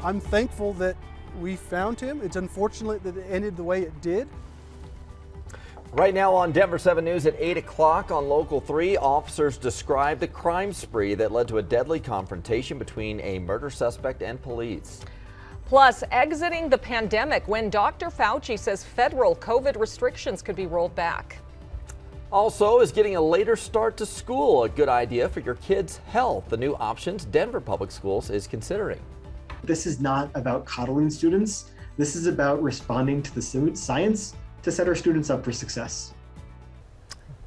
I'm thankful that we found him. It's unfortunate that it ended the way it did. Right now on Denver 7 News at 8 o'clock on Local 3, officers describe the crime spree that led to a deadly confrontation between a murder suspect and police. Plus, exiting the pandemic when Dr. Fauci says federal COVID restrictions could be rolled back. Also, is getting a later start to school a good idea for your kids' health? The new options Denver Public Schools is considering. This is not about coddling students. This is about responding to the science to set our students up for success.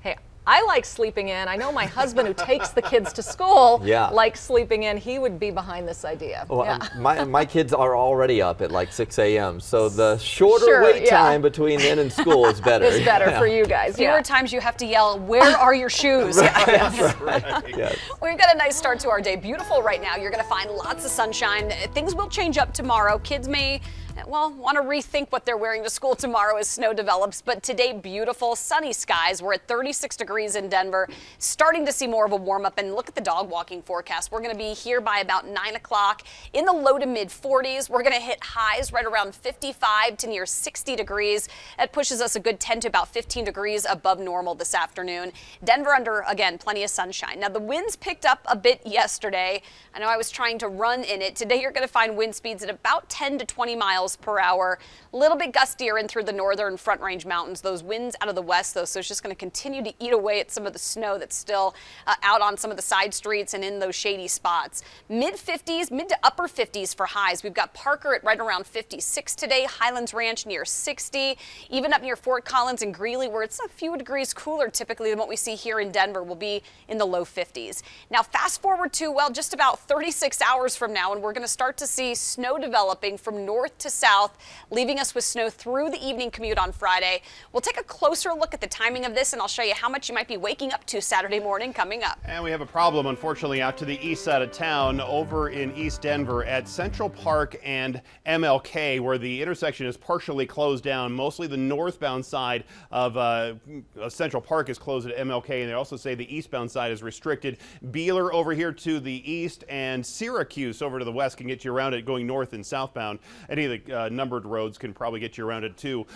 Hey, I like sleeping in. I know my husband who takes the kids to school likes sleeping in. He would be behind this idea. Well, my kids are already up at like 6 a.m. So the shorter wait time between then and school is better. It's better for you guys. Fewer times you have to yell, "Where are your shoes?" That's right. Yes. We've got a nice start to our day. Beautiful right now. You're going to find lots of sunshine. Things will change up tomorrow. Kids may want to rethink what they're wearing to school tomorrow as snow develops. But today, beautiful sunny skies. We're at 36 degrees in Denver, starting to see more of a warm up. And look at the dog walking forecast. We're going to be here by about 9 o'clock in the low to mid 40s. We're going to hit highs right around 55 to near 60 degrees. That pushes us a good 10 to about 15 degrees above normal this afternoon. Denver under, again, plenty of sunshine. Now, the winds picked up a bit yesterday. I know I was trying to run in it. Today, you're going to find wind speeds at about 10 to 20 miles per hour. A little bit gustier in through the northern Front Range Mountains. Those winds out of the west, though, so it's just going to continue to eat away at some of the snow that's still out on some of the side streets and in those shady spots. Mid 50s, mid to upper 50s for highs. We've got Parker at right around 56 today. Highlands Ranch near 60. Even up near Fort Collins and Greeley, where it's a few degrees cooler typically than what we see here in Denver, will be in the low 50s. Now, fast forward to, well, just about 36 hours from now, and we're going to start to see snow developing from north to south, leaving us with snow through the evening commute on Friday. We'll take a closer look at the timing of this, and I'll show you how much you might be waking up to Saturday morning coming up. And we have a problem, unfortunately, out to the east side of town, over in East Denver at Central Park and MLK, where the intersection is partially closed down. Mostly the northbound side of Central Park is closed at MLK, and they also say the eastbound side is restricted. Beeler over here to the east, and Syracuse over to the west can get you around it going north and southbound. Any of the numbered roads can probably get you around it too.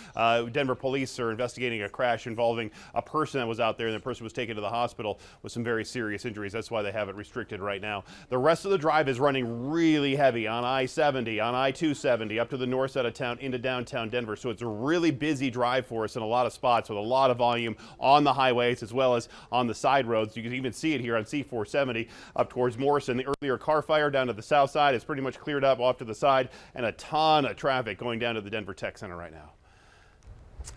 Denver police are investigating a crash involving a person that was out there, and the person was taken to the hospital with some very serious injuries. That's why they have it restricted right now. The rest of the drive is running really heavy on I-70, on I-270, up to the north side of town into downtown Denver. So it's a really busy drive for us in a lot of spots with a lot of volume on the highways as well as on the side roads. You can even see it here on C-470 up towards Morrison. The earlier car fire down to the south side is pretty much cleared up off to the side, and a ton of traffic going down to the Denver Tech Center right now.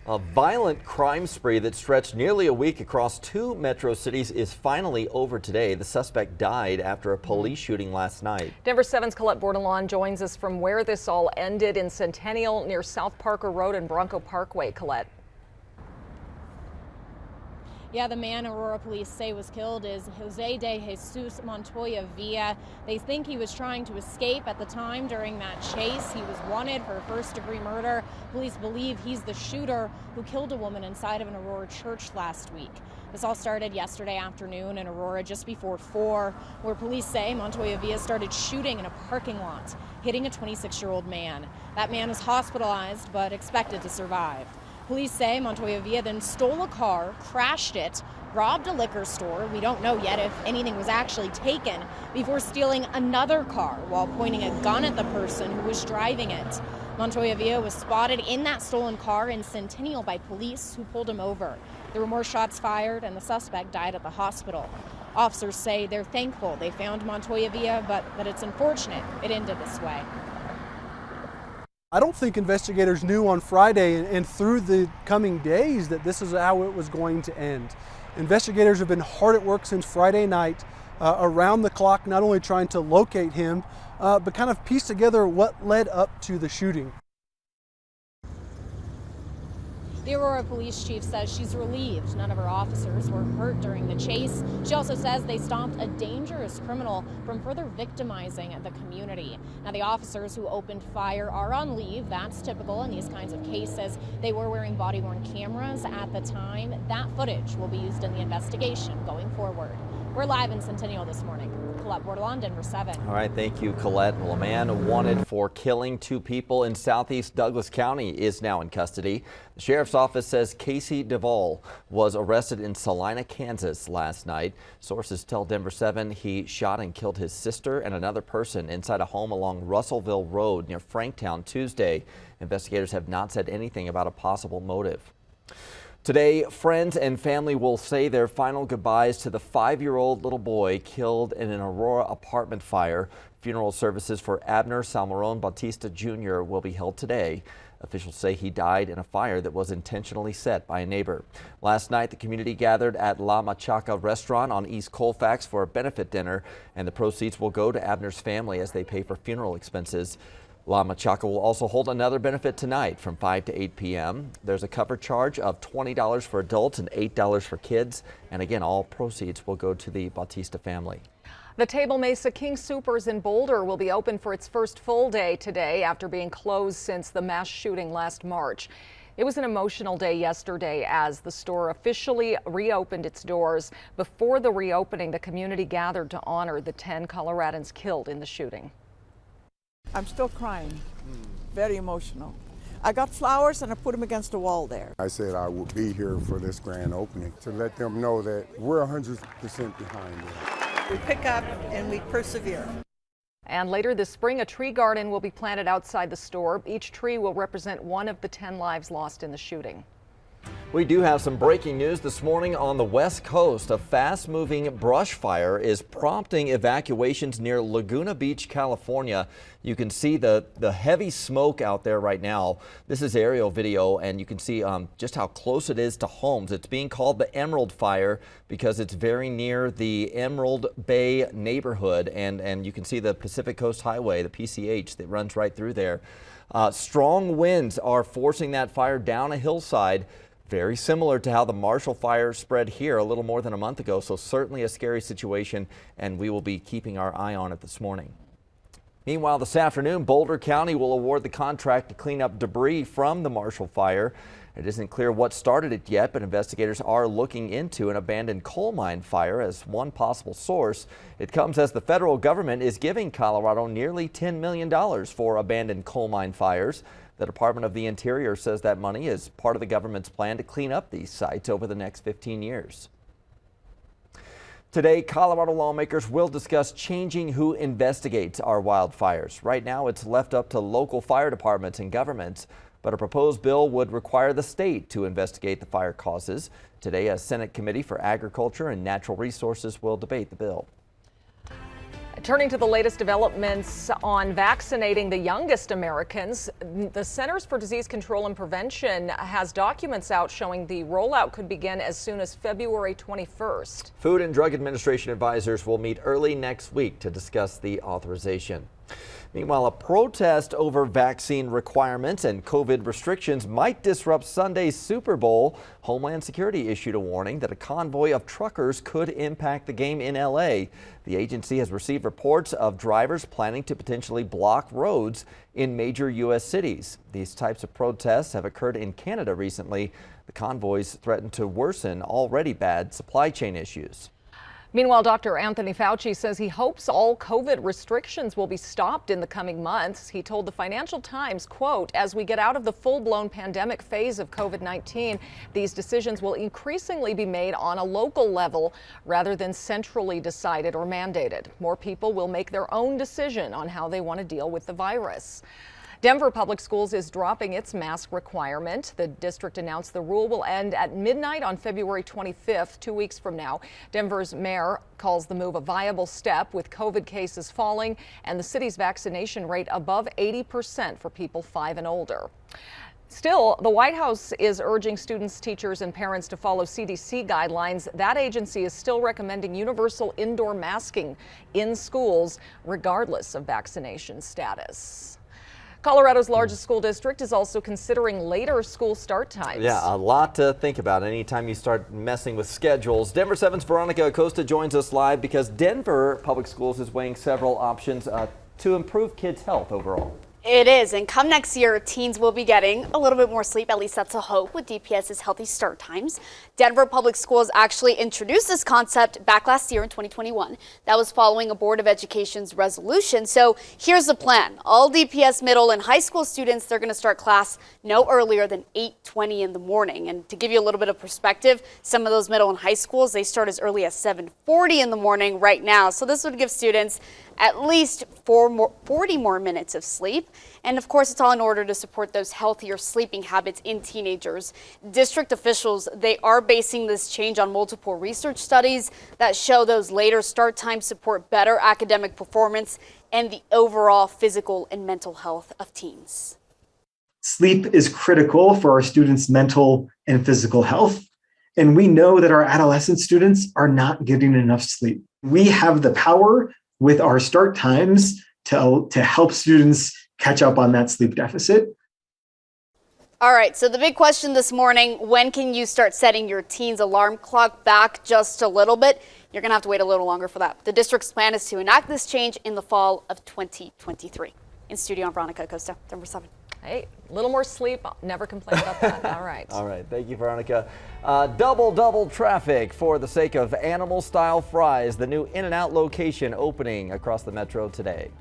A violent crime spree that stretched nearly a week across 2 metro cities is finally over today. The suspect died after a police shooting last night. Denver 7's Colette Bordelon joins us from where this all ended in Centennial near South Parker Road and Bronco Parkway. Colette. Yeah, the man Aurora police say was killed is Jose de Jesus Montoya Villa. They think he was trying to escape at the time during that chase. He was wanted for first-degree murder. Police believe he's the shooter who killed a woman inside of an Aurora church last week. This all started yesterday afternoon in Aurora just before 4, where police say Montoya Villa started shooting in a parking lot, hitting a 26-year-old man. That man is hospitalized but expected to survive. Police say Montoya Villa then stole a car, crashed it, robbed a liquor store. We don't know yet if anything was actually taken, before stealing another car while pointing a gun at the person who was driving it. Montoya Villa was spotted in that stolen car in Centennial by police, who pulled him over. There were more shots fired, and the suspect died at the hospital. Officers say they're thankful they found Montoya Villa, but that it's unfortunate it ended this way. I don't think investigators knew on Friday and through the coming days that this is how it was going to end. Investigators have been hard at work since Friday night, around the clock, not only trying to locate him, but kind of piece together what led up to the shooting. The Aurora police chief says she's relieved none of her officers were hurt during the chase. She also says they stopped a dangerous criminal from further victimizing the community. Now, the officers who opened fire are on leave. That's typical in these kinds of cases. They were wearing body-worn cameras at the time. That footage will be used in the investigation going forward. We're live in Centennial this morning. Colette Bordelon, Denver 7. All right, thank you, Colette. Well, a man wanted for killing 2 people in southeast Douglas County is now in custody. The sheriff's office says Casey Duvall was arrested in Salina, Kansas last night. Sources tell Denver 7 he shot and killed his sister and another person inside a home along Russellville Road near Franktown Tuesday. Investigators have not said anything about a possible motive. Today, friends and family will say their final goodbyes to the 5-year-old little boy killed in an Aurora apartment fire. Funeral services for Abner Salmeron Bautista Jr. will be held today. Officials say he died in a fire that was intentionally set by a neighbor. Last night, the community gathered at La Machaca restaurant on East Colfax for a benefit dinner, and the proceeds will go to Abner's family as they pay for funeral expenses. La Machaca will also hold another benefit tonight from 5 to 8 p.m. There's a cover charge of $20 for adults and $8 for kids. And again, all proceeds will go to the Bautista family. The Table Mesa King Soopers in Boulder will be open for its first full day today after being closed since the mass shooting last March. It was an emotional day yesterday as the store officially reopened its doors. Before the reopening, the community gathered to honor the 10 Coloradans killed in the shooting. I'm still crying, very emotional. I got flowers and I put them against the wall there. I said I would be here for this grand opening to let them know that we're 100% behind them. We pick up and we persevere. And later this spring, a tree garden will be planted outside the store. Each tree will represent one of the 10 lives lost in the shooting. We do have some breaking news this morning on the West Coast. A fast-moving brush fire is prompting evacuations near Laguna Beach, California. You can see the heavy smoke out there right now. This is aerial video, and you can see just how close it is to homes. It's being called the Emerald Fire because it's very near the Emerald Bay neighborhood, and you can see the Pacific Coast Highway, the PCH, that runs right through there. Strong winds are forcing that fire down a hillside. Very similar to how the Marshall Fire spread here a little more than a month ago, so certainly a scary situation, and we will be keeping our eye on it this morning. Meanwhile, this afternoon, Boulder County will award the contract to clean up debris from the Marshall Fire. It isn't clear what started it yet, but investigators are looking into an abandoned coal mine fire as one possible source. It comes as the federal government is giving Colorado nearly $10 million for abandoned coal mine fires. The Department of the Interior says that money is part of the government's plan to clean up these sites over the next 15 years. Today, Colorado lawmakers will discuss changing who investigates our wildfires. Right now, it's left up to local fire departments and governments, but a proposed bill would require the state to investigate the fire causes. Today, a Senate Committee for Agriculture and Natural Resources will debate the bill. Turning to the latest developments on vaccinating the youngest Americans, the Centers for Disease Control and Prevention has documents out showing the rollout could begin as soon as February 21st. Food and Drug Administration advisors will meet early next week to discuss the authorization. Meanwhile, a protest over vaccine requirements and COVID restrictions might disrupt Sunday's Super Bowl. Homeland Security issued a warning that a convoy of truckers could impact the game in LA. The agency has received reports of drivers planning to potentially block roads in major U.S. cities. These types of protests have occurred in Canada recently. The convoys threaten to worsen already bad supply chain issues. Meanwhile, Dr. Anthony Fauci says he hopes all COVID restrictions will be stopped in the coming months. He told the Financial Times, quote, "As we get out of the full-blown pandemic phase of COVID-19, these decisions will increasingly be made on a local level rather than centrally decided or mandated. More people will make their own decision on how they want to deal with the virus." Denver Public Schools is dropping its mask requirement. The district announced the rule will end at midnight on February 25th, 2 weeks from now. Denver's mayor calls the move a viable step with COVID cases falling and the city's vaccination rate above 80% for people 5 and older. Still, the White House is urging students, teachers, and parents to follow CDC guidelines. That agency is still recommending universal indoor masking in schools, regardless of vaccination status. Colorado's largest school district is also considering later school start times. Yeah, a lot to think about anytime you start messing with schedules. Denver 7's Veronica Acosta joins us live because Denver Public Schools is weighing several options to improve kids' health overall. It is, and come next year, teens will be getting a little bit more sleep. At least that's a hope with DPS's healthy start times. Denver Public Schools actually introduced this concept back last year in 2021. That was following a Board of Education's resolution. So here's the plan. All DPS middle and high school students, they're going to start class no earlier than 8:20 in the morning. And to give you a little bit of perspective, some of those middle and high schools, they start as early as 7:40 in the morning right now. So this would give students at least 40 more minutes of sleep. And of course, it's all in order to support those healthier sleeping habits in teenagers. District officials, they are basing this change on multiple research studies that show those later start times support better academic performance and the overall physical and mental health of teens. Sleep is critical for our students' mental and physical health. And we know that our adolescent students are not getting enough sleep. We have the power with our start times to help students catch up on that sleep deficit. All right, so the big question this morning, when can you start setting your teens' alarm clock back just a little bit? You're gonna have to wait a little longer for that. The district's plan is to enact this change in the fall of 2023. In studio, I'm Veronica Acosta, Denver 7. Hey, a little more sleep. I'll never complain about that. All right. All right. Thank you, Veronica. Double traffic for the sake of animal-style fries. The new In-N-Out location opening across the metro today.